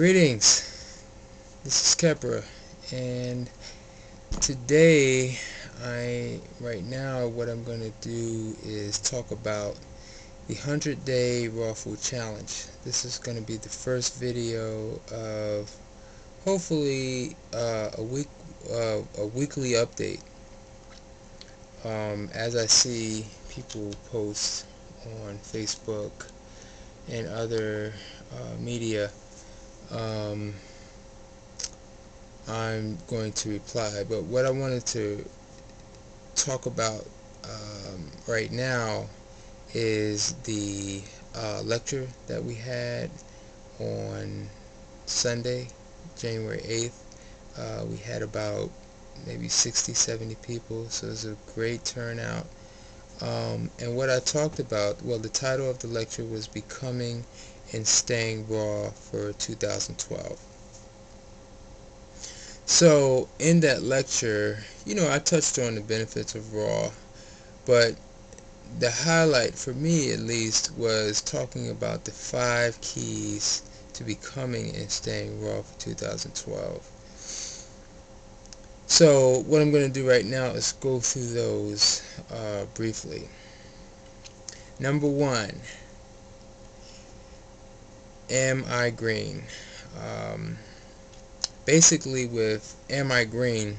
Greetings, this is Kepra, and today right now what I'm going to do is talk about the 100-day raw food challenge. This is going to be the first video of hopefully a weekly update. As I see people post on Facebook and other media, I'm going to reply. But what I wanted to talk about right now is the lecture that we had on Sunday, January 8th. We had about maybe 60-70 people, so it was a great turnout. And what I talked about, well, the title of the lecture was Becoming and Staying Raw for 2012. So in that lecture, I touched on the benefits of raw, but the highlight for me at least was talking about the 5 keys to becoming and staying raw for 2012. So what I'm going to do right now is go through those briefly. Number 1, am I green? Basically with am I green,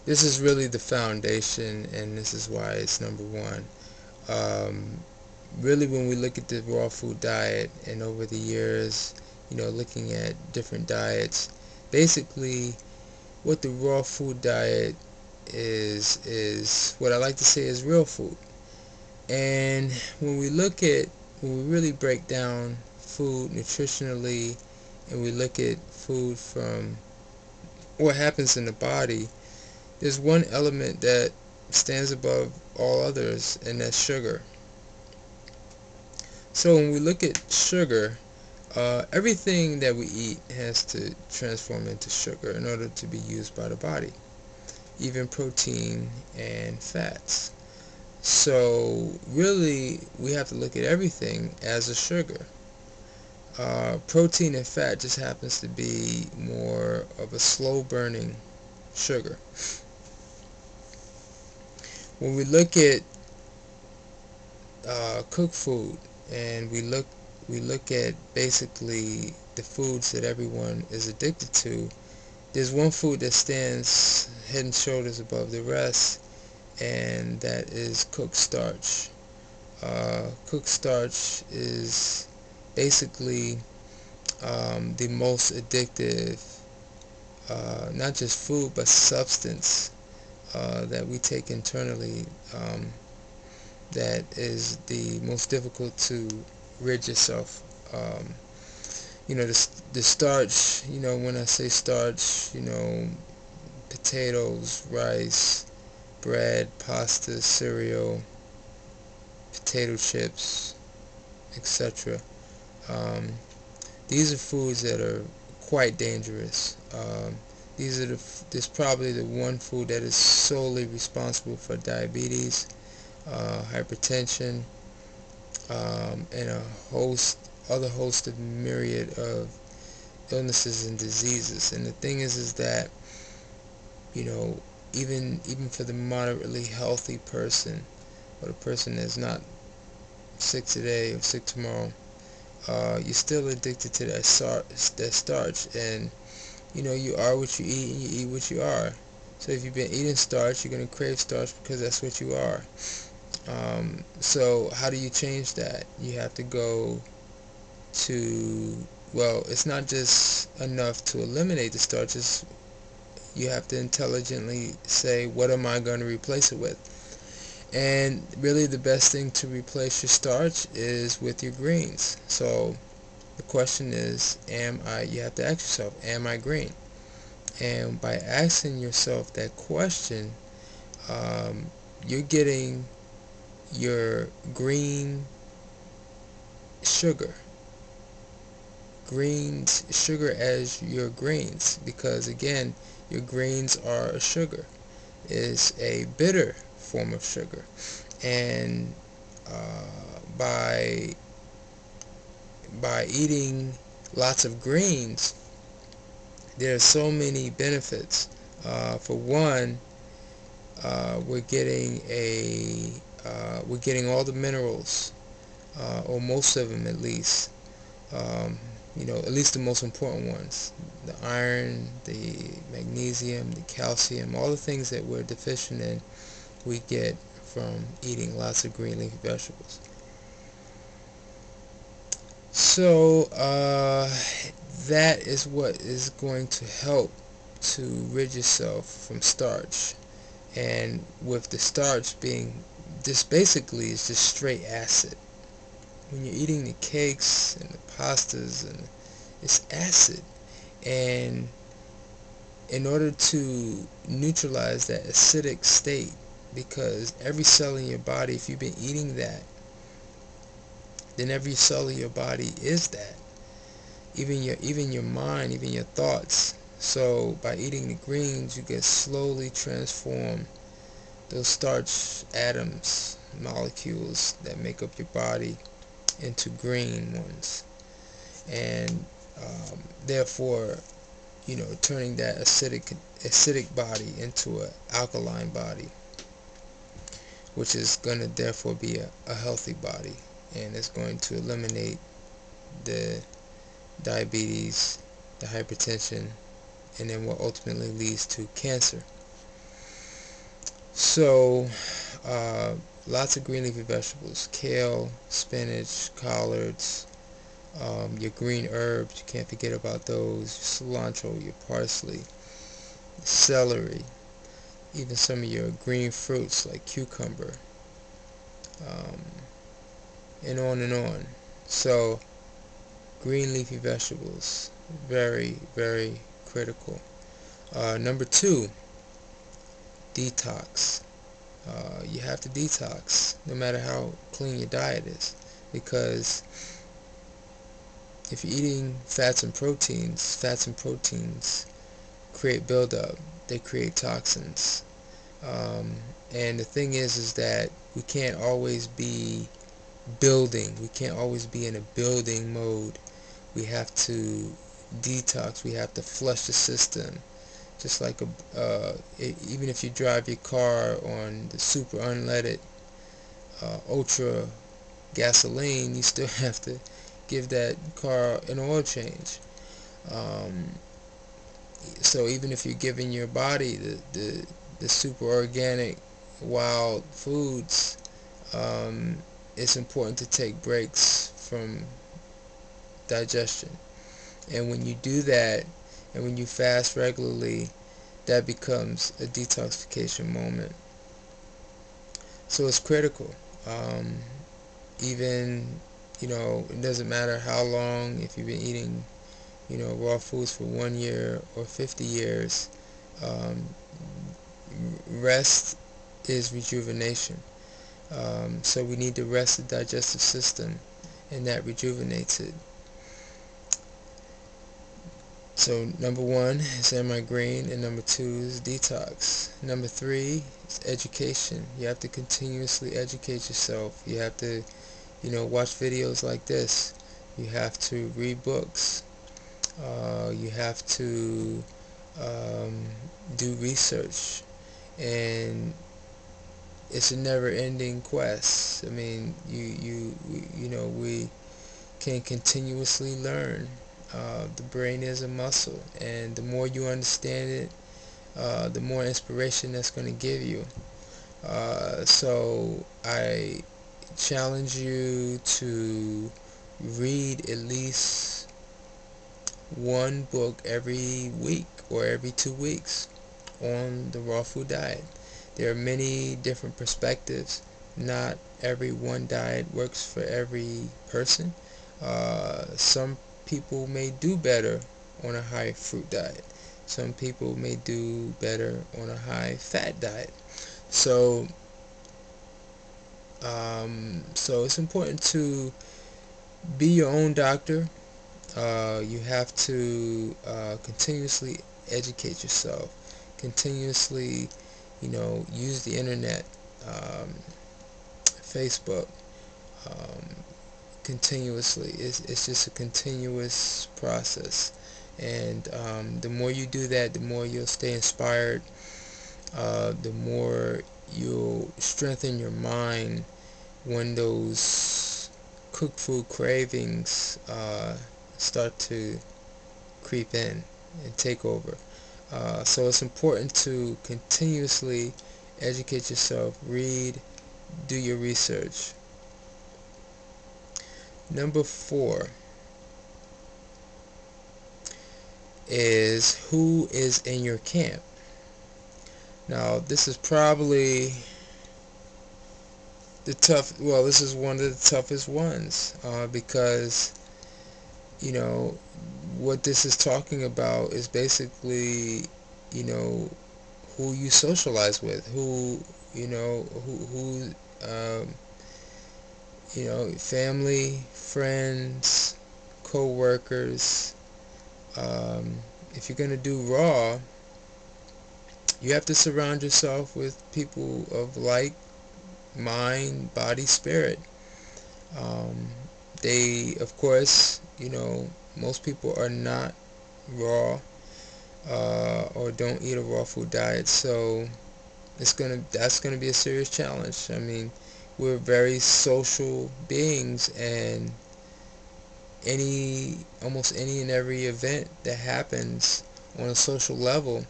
this is really the foundation, and this is why it's number 1. Really, when we look at the raw food diet and over the years, looking at different diets, basically what the raw food diet is what I like to say is real food. And when we really break down food nutritionally, and we look at food from what happens in the body, there's one element that stands above all others, and that's sugar. So when we look at sugar, everything that we eat has to transform into sugar in order to be used by the body, even protein and fats. So really, we have to look at everything as a sugar. Protein and fat just happens to be more of a slow burning sugar. When we look at cooked food, and we look at basically the foods that everyone is addicted to, there's one food that stands head and shoulders above the rest, and that is cooked starch. Cooked starch is basically the most addictive, not just food, but substance that we take internally, that is the most difficult to rid yourself. The starch, when I say starch, potatoes, rice, bread, pasta, cereal, potato chips, etc. These are foods that are quite dangerous. This is probably the one food that is solely responsible for diabetes, hypertension, and a host of myriad of illnesses and diseases. And the thing is that even for the moderately healthy person, or the person that's not sick today or sick tomorrow, you're still addicted to that starch. And you are what you eat, and you eat what you are. So if you've been eating starch, you're going to crave starch because that's what you are. So how do you change that? You have to go to, well, it's not just enough to eliminate the starches. You have to intelligently say, what am I going to replace it with? And really the best thing to replace your starch is with your greens. So the question is, you have to ask yourself, am I green? And by asking yourself that question, you're getting your green sugar as your greens, because again, your greens are a sugar. It's a bitter form of sugar, and by eating lots of greens, there are so many benefits. For one, we're getting all the minerals, or most of them at least. Um, at least the most important ones: the iron, the magnesium, the calcium, all the things that we're deficient in, we get from eating lots of green leafy vegetables. So that is what is going to help to rid yourself from starch. And with the starch being, this basically is just straight acid. When you're eating the cakes and the pastas, and it's acid. And in order to neutralize that acidic state, because every cell in your body, if you've been eating that, then every cell of your body is that. Even your mind, even your thoughts. So by eating the greens, you can slowly transform those starch atoms, molecules that make up your body, into green ones, and therefore, turning that acidic body into an alkaline body, which is going to therefore be a healthy body, and it's going to eliminate the diabetes, the hypertension, and then what ultimately leads to cancer. So lots of green leafy vegetables: kale, spinach, collards, your green herbs, you can't forget about those: cilantro, your parsley, celery, even some of your green fruits like cucumber, um, and on and on. So green leafy vegetables, very, very critical. Number two, detox. You have to detox no matter how clean your diet is, because if you're eating fats and proteins create buildup. They create toxins. And the thing is that we can't always be building. We can't always be in a building mode. We have to detox. We have to flush the system. Just like even if you drive your car on the super unleaded, ultra gasoline, you still have to give that car an oil change. So even if you're giving your body the super organic wild foods, it's important to take breaks from digestion. And when you do that, and when you fast regularly, that becomes a detoxification moment. So it's critical. Even, it doesn't matter how long, if you've been eating, raw foods for 1 year or 50 years, um, rest is rejuvenation. So we need to rest the digestive system, and that rejuvenates it. So number one is green, and number two is detox. Number three is education. You have to continuously educate yourself. You have to, watch videos like this. You have to read books. You have to do research, and it's a never-ending quest. I mean, we can continuously learn. The brain is a muscle, and the more you understand it, the more inspiration that's going to give you. So I challenge you to read at least one book every week or every 2 weeks on the raw food diet. There are many different perspectives. Not every one diet works for every person. Some people may do better on a high fruit diet. Some people may do better on a high fat diet. So it's important to be your own doctor. You have to continuously educate yourself, continuously, use the internet, Facebook, continuously. It's just a continuous process, and the more you do that, the more you'll stay inspired, the more you'll strengthen your mind when those cooked food cravings start to creep in and take over. So it's important to continuously educate yourself, read, do your research. Number 4 is who is in your camp. Now, this is probably this is one of the toughest ones, because, you know, what this is talking about is basically, you know, who you socialize with, who, you know, um, you know, family, friends, co-workers. If you're going to do raw, you have to surround yourself with people of like mind, body, spirit. Um, they, of course, you know, most people are not raw, or don't eat a raw food diet, so that's gonna be a serious challenge. I mean, we're very social beings, and almost any and every event that happens on a social level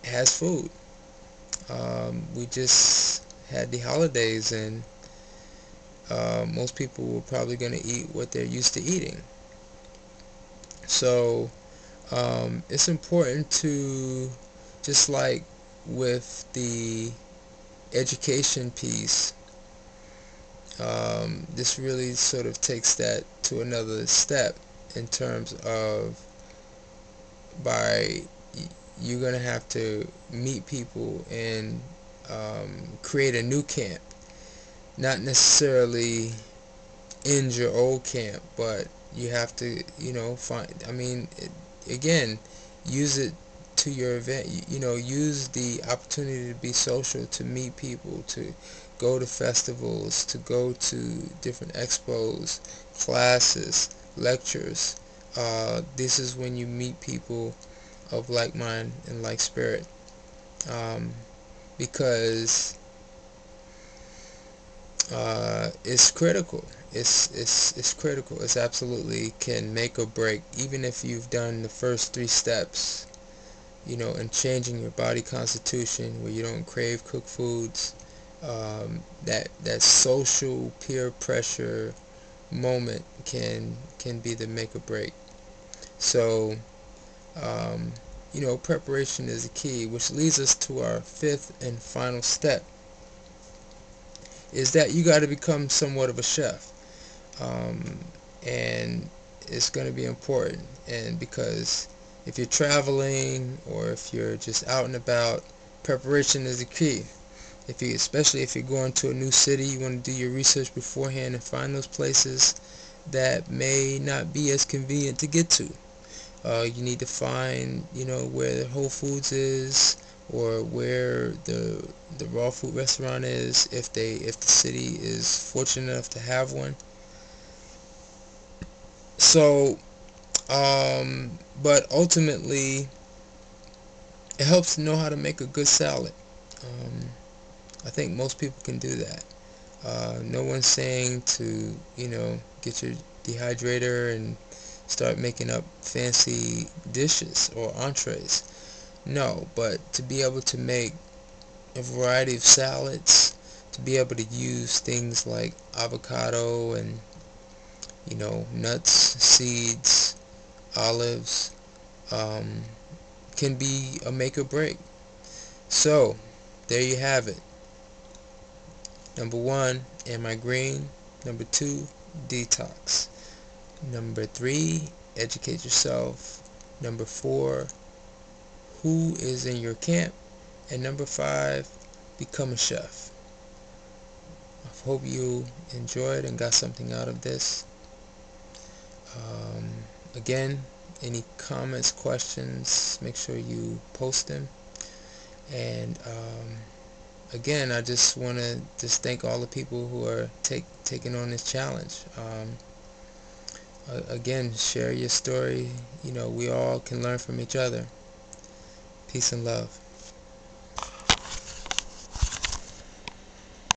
has food. We just had the holidays, and most people were probably going to eat what they're used to eating. So it's important to, just like with the education piece, this really sort of takes that to another step, in terms of, by you're going to have to meet people and create a new camp, not necessarily end your old camp, but you have to, you know, again, use it to your event. You know, use the opportunity to be social, to meet people, to go to festivals, to go to different expos, classes, lectures. This is when you meet people of like mind and like spirit, because it's critical. It's critical. It's absolutely can make or break. Even if you've done the first 3 steps, you know, in changing your body constitution, where you don't crave cooked foods, that social peer pressure moment can be the make or break. So, you know, preparation is the key, which leads us to our 5th and final step, is that you got to become somewhat of a chef. And it's going to be important, and because if you're traveling, or if you're just out and about, preparation is the key. Especially if you're going to a new city, you want to do your research beforehand and find those places that may not be as convenient to get to. You need to find, you know, where the Whole Foods is, or where the raw food restaurant is, if the city is fortunate enough to have one. So, but ultimately, it helps to know how to make a good salad. Um, I think most people can do that. No one's saying to, you know, get your dehydrator and start making up fancy dishes or entrees. No, but to be able to make a variety of salads, to be able to use things like avocado and, you know, nuts, seeds, olives, um, can be a make or break. So, there you have it. Number 1, am I green? Number 2, detox. Number 3, educate yourself. Number 4, who is in your camp? And number 5, become a chef. I hope you enjoyed and got something out of this. Again, any comments, questions, make sure you post them. And again, I just want to just thank all the people who are taking on this challenge. Again, share your story. We all can learn from each other. Peace and love.